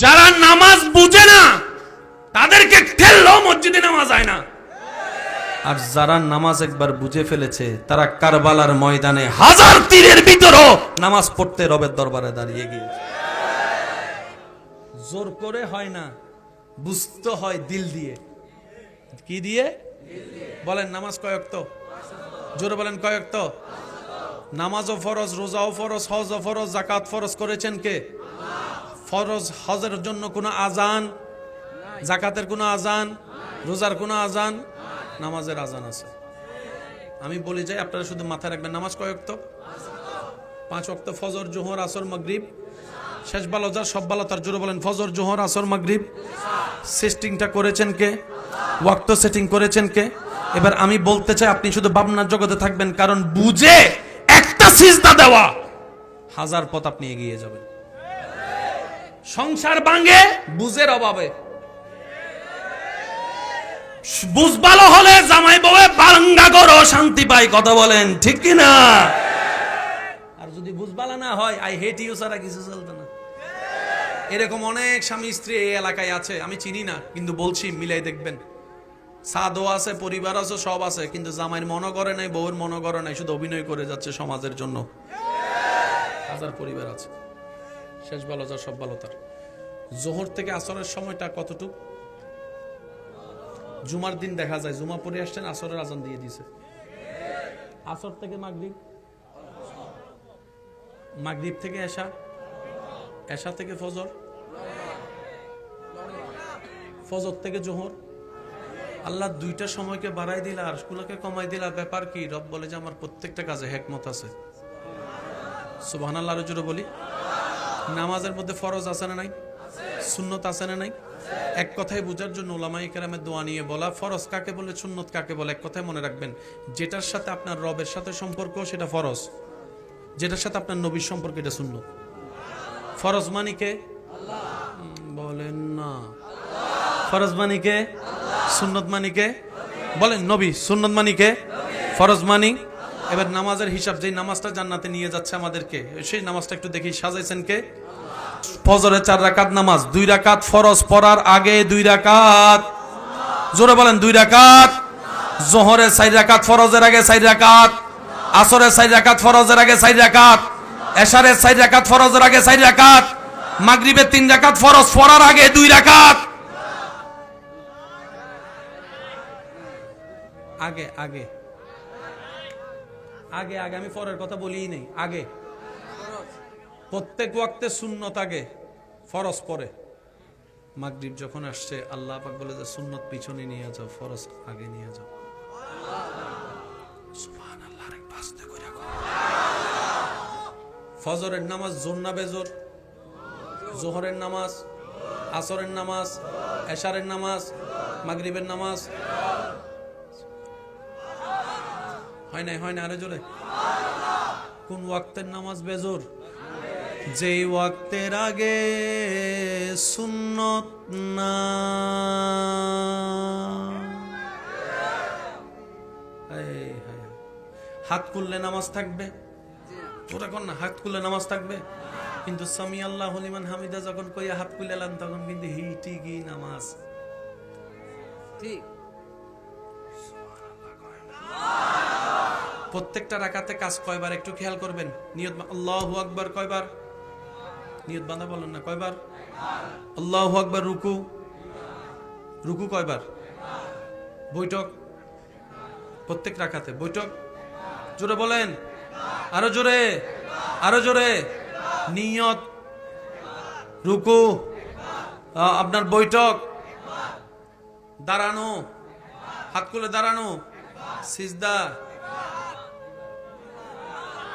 যারা নামাজ বুঝে না তাদেরকে ঠেললেও মসজিদে নামাজ হয় না, আর যারা নামাজ একবার বুঝে ফেলেছে তারা কারবালার ময়দানে হাজার তীরের ভিতরও নামাজ পড়তে রবের দরবারে দাঁড়িয়ে গিয়েছে। জোর করে হয় না, বুঝতে হয় দিল দিয়ে। কি দিয়ে? বলেন নামাজ কয় ওয়াক্ত? জোরে বলেন কয় ওয়াক্ত? নামাজও ফরজ, রোজাও ফরজ, হজও ফরজ, যাকাত ফরজ করেছেন কে? ফরজ। হজের জন্য কোনো আজান, যাকাতের কোনো আজান, রোজার কোনো আজান, নামাজের আজান আছে। আমি বলি যাই, আপনারা শুধু মাথায় রাখবেন নামাজ কয় ওয়াক্ত? 5 ওয়াক্ত, ফজর, জোহর, আসর, মাগরিব। শেষ ভালো যার সব ভালো তার, জোরে বলেন ফজর, জোহর, আসর, মাগরিব। সেটিংটা করেছেন কে? ওয়াক্ত সেটিং করেছেন কে? এবার আমি বলতে চাই আপনি শুধু ভাবনার জগতে থাকবেন, কারণ বুঝে একটা সিজদা দেওয়া হাজার পথ আপনি এগিয়ে যাবেন। সংসার ভাঙে বুঝের অভাবে। বুঝ ভালো হলে জামাই বউয়ে বাঙ্গা করো, শান্তি পাই। কথা বলেন ঠিক কিনা? আর যদি বুঝ ভালো না হয়, আই হেট ইউ ছাড়া কিছু চলবে না। এরকম অনেক স্বামী স্ত্রী এই এলাকায় আছে, আমি চিনি না কিন্তু বলছি, মিলাই দেখবেন। সাদও আছে, পরিবার আছে, সব আছে, কিন্তু জামাইয়ের মনও করে নাই, বউয়ের মনও করে নাই, শুধু অভিনয় করে যাচ্ছে সমাজের জন্য। হাজার পরিবার আছে। শেষ ভালো যার সব ভালো তার। জোহর থেকে আসরের সময়টা কতটুক? জুমার দিন দেখা যায় জুমা পড়ে আসছেন, আসরের আজান দিয়ে দিছে। আসর থেকে মাগরিব, মাগরিব থেকে এশা, এশা থেকে ফজর, ফজর থেকে জোহর। আল্লাহ দুইটা সময়কে বাড়াই দিলা আর গুলোকে কমাই দিলা, ব্যাপার কি? রব বলে যে আমার প্রত্যেকটা কাজে হিকমত আছে। সুবহানাল্লাহ জোরে বলি। নামাজের মধ্যে ফরজ আছে না নাই? সুন্নত আছে না নাই? এক কথায় বোঝার জন্য উলামায়ে কেরামের দোয়া নিয়ে বলা, ফরজ কাকে বলে, সুন্নত কাকে বলে। এক কথায় মনে রাখবেন, যেটার সাথে আপনার রবের সাথে সম্পর্ক সেটা ফরজ, যেটার সাথে আপনার নবীর সম্পর্ক এটা সুন্নত। ফরজ মানে কে? বলেন না। ফরজ মানে কে? সুন্নত মানে কে? বলেন নবী। সুন্নত মানে কে? ফরজ মানে। এবার নামাজের হিসাব, যেই নামাজটা জান্নাতে নিয়ে যাচ্ছে আমাদেরকে, সেই নামাজটা একটু দেখি সাজাইছেন কে? ফজরে 4 রাকাত নামাজ, 2 রাকাত ফরজ পড়ার আগে 2 রাকাত, জোরে বলেন 2 রাকাত। জোহরে 4 রাকাত ফরজের আগে 4 রাকাত, আসরে 4 রাকাত ফরজের আগে 4 রাকাত, এশারে 4 রাকাত ফরজের আগে 4 রাকাত, মাগরিবে 3 রাকাত ফরজ পড়ার আগে 2 রাকাত। আগে আগে আগে আগে আমি পরের কথা বলিই নাই। আগে প্রত্যেক ওয়াক্তে সুন্নত আগে, ফরজ পরে। মাগরিব যখন আসছে, আল্লাহ পাক বলে যে সুন্নত পিছনে নিয়ে যাও, ফরজ আগে নিয়ে যাও। সুবহানাল্লাহ। আরেক বাসতে কইরা কও। ফজরের নামাজ জোর না বেজোর? যোহরের নামাজ, আসরের নামাজ, এশারের নামাজ, মাগরিবের নামাজ। হয় না? হয় না? আরে জোরে। কোন ওয়াক্তের নামাজ বেজোর? যেই ওয়াক্তের আগে সুন্নত না। হাত খুললে নামাজ থাকবে, ওটা কোন না, হাত খুললে নামাজ থাকবে, কিন্তু সামি আল্লাহু লিমান হামিদা যখন কইয়া হাত খুলেলাম তখন কিন্তু হিটিকি নামাজ। ঠিক। প্রত্যেকটা রাকাতে কাজ কয়বার একটু খেয়াল করবেন। নিয়ত আল্লাহু আকবার কয়বার? নিয়ত বাঁধা বলেন না, কয়বার? আল্লাহু আকবার। রুকু, রুকু কয়বার? বৈঠক প্রত্যেক রাকাতে, বৈঠক জোরে বলেন, আরো জোরে, আরো জোরে। নিয়ত, রুকু, আপনার বৈঠক, দাঁড়ানো, হাত খুলে দাঁড়ানো, সিজদা।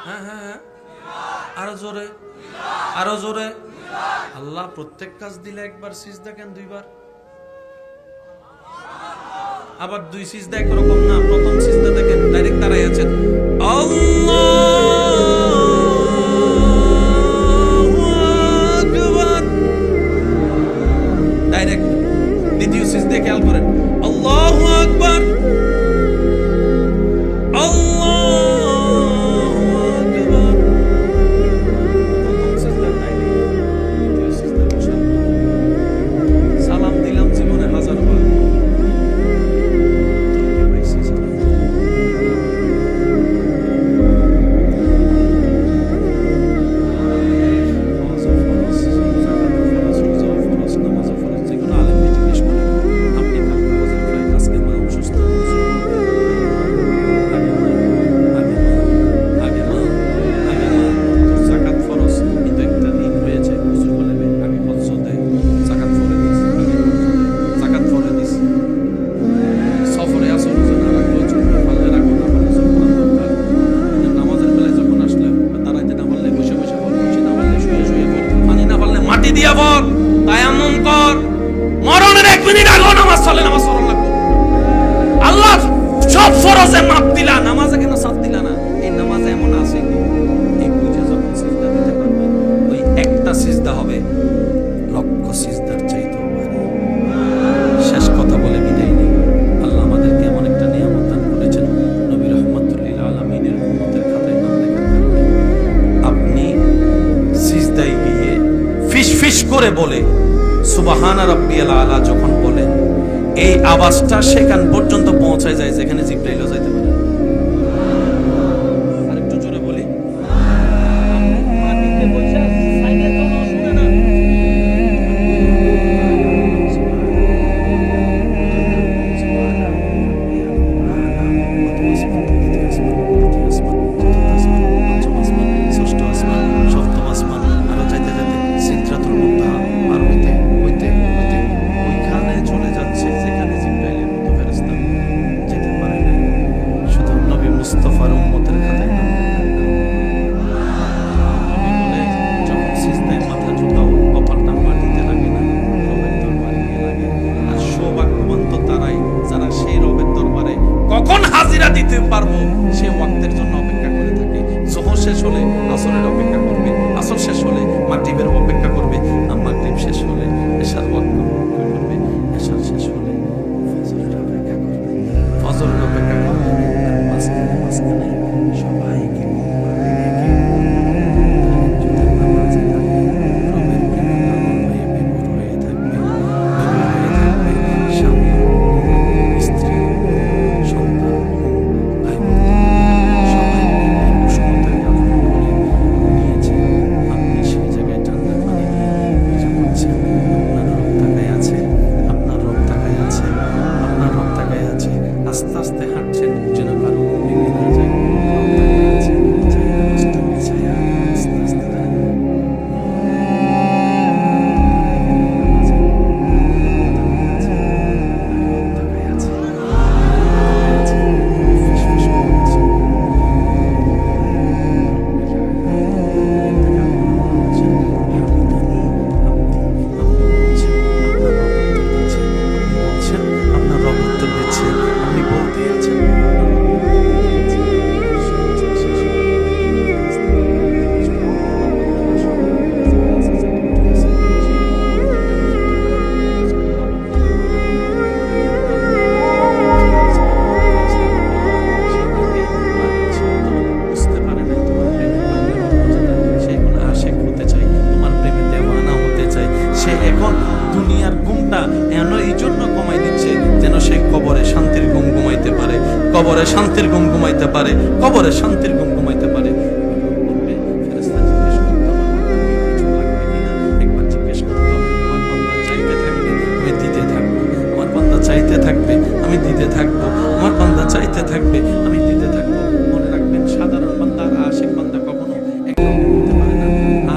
হ্যাঁ হ্যাঁ হ্যাঁ, আরো জোরে, আরো জোরে। আল্লাহ প্রত্যেক কাজ দিলে একবার সিজদা কেন 2 বার? আবার 2 সিজদা একরকম না। প্রথম সিজদা দেখেন ডাইরেক্ট দাঁড়াই আছেন, আল্লাহু আকবার, ডাইরেক্ট। দ্বিতীয় সিজদা খেয়াল করেন, আল্লাহু আকবার, তায়াম্মুম কর, মরণের 1 মিনিট আগেও নামাজ চলে, নামাজ পড়া লাগবে। আল্লাহ সব ফরজে মাপ দিলা, নামাজে কেন সাথ দিলা না? এই নামাজে এমন আছে এই বুঝে যখন সিজদা দিতে পারবে, ওই একটা সিজদা হবে লক্ষ সিজদার চাইতে পারে। শেষ কথা বলে বিদায় নেই। আল্লাহ আমাদেরকে এমন একটা নিয়ামত দান করেছেন, নবী রাহমাতুল লিল আলামিনের উম্মতের খাতায় নাম লেখার কারণে আপনি সিজদায় গিয়ে ফিস ফিস করে বলে সুবহানা রাব্বিয়াল আলা যখন বলেন, এই আওয়াজটা সেখান পর্যন্ত পৌঁছায় যায় যেখানে জিবরাইলও যাইতে পারে। আরেকটু জোরে বলি, মাটিতে বসে সাইকেল তো শুনে না। মুস্তাফার উম্মতের খাতায় নাম নবী বলে, যখন সিজদায় মাথা ঝুঁকাও কপালটা মাটিতে লাগে না, রবের দরবারে গিয়ে লাগে। আর সৌভাগ্যবান তো তারাই যারা সেই রবের দরবারে কখন হাজিরা দিতে পারবো সে ওয়াক্তের জন্য অপেক্ষা করে থাকে। যোহর শেষ হলে আসরের অপেক্ষা করবে, আসর শেষ হলে মাগরিবের অপেক্ষা করবে, আর মাগরিব শেষ হলে এশার ওয়াক্ত অপেক্ষা করবে, এশার শেষ হলে ফজরের অপেক্ষা করবে, ফজরের অপেক্ষা করবে। মাঝখানে মাঝখানে সবাইকে নামাজে থাকবে, রবের প্রেমে পাগল হয়ে বেঘর হয়ে থাকবে, স্বামী, স্ত্রী, সন্তান, ভাই সবাই উষ্ণতায় আগুন করে নিয়েছে। আপনি সেই জায়গায় ঠান্ডা পানি নিয়ে করছেন, আপনার রব তাকায় আছে, আপনার রব তাকায় আছে, আপনার রব তাকায় আছে। আস্তে আস্তে হাঁটছেন যেন কারো ভেঙে না যায়, রব তাকায় আছে, ছায়া নষ্ট হয়ে ছায়া আস্তে আস্তে দুনিয়ার ঘুমটা এন এই জন্য কমাই দিচ্ছে যেন সে কবরে শান্তির ঘুম ঘুমাইতে পারে, কবরে শান্তির ঘুম ঘুমাইতে পারে, কবরে শান্তির ঘুম ঘুমাইতে পারে। চাইতে থাকবে আমি দিতে থাকবো, আমার বান্দা চাইতে থাকবে আমি দিতে থাকবো। মনে রাখবেন, সাধারণ বান্দা আর আশিক বান্দা কখনো একরকম হতে পারে না।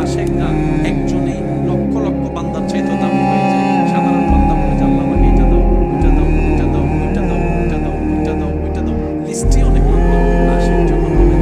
আশিকরা একজনেই লক্ষ লক্ষ বান্দার চাইতে দামি হয়ে যায়। সাধারণ বান্দা বলে যে আল্লাহ আমাকে এটা দাও, ওইটা দাও, ওইটা দাও, ওইটা দাও, ওইটা দাও, ওইটা দাও, ওইটা দাও, লিস্টই অনেক লম্বা। আশিক যখন হবেন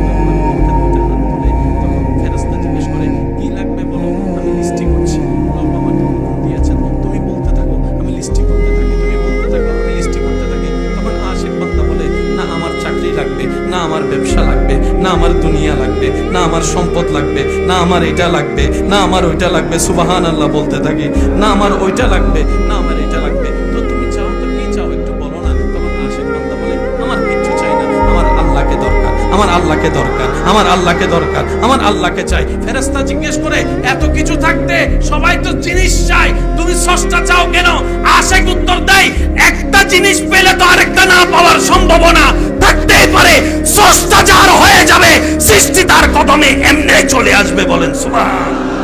দুইটা হাত তুলে তখন ফেরেশতা জিজ্ঞেস করে কি লাগবে বলো, আমি লিস্টি করছি। রব আমাকে হুকুম দিয়েছেন তুমি বলতে থাকো, আমি লিস্টি করতে থাকি, তুমি বলতে থাকো, আমি লিস্টি করতে থাকি। তখন আশিক বান্দা বলে না আমার চাকরি লাগবে, না আমার ব্যবসা লাগবে, না আমার দুনিয়া লাগবে, না আমার সম্পদ লাগবে, না আমার এটা লাগবে, না আমার ওইটা লাগবে। সুবহানাল্লাহ বলতে থাকি, না আমার ওইটা লাগবে, না আমার এটা লাগবে। তো তুমি চাও তো কি চাও একটু বলো না। তখন আশিক বান্দা বলে আমার কিচ্ছু চাই না, আমার আল্লাহকে দরকার, আমার আল্লাহকে দরকার, আমার আল্লাহকে দরকার, আমার আল্লাহকে চাই। ফেরেশতা জিজ্ঞেস করে এত কিছু থাকতে সবাই তো জিনিস চায়, তুমি সস্তা চাও কেন? আশিক উত্তর দেয় একটা জিনিস পেলে তো আরেকটা না পাওয়ার সম্ভাবনা থাকতেই পারে। সস্তা যার হয়ে যাবে সৃষ্টি তার কদমে এমনি চলে আসবে। বলেন সুবহান।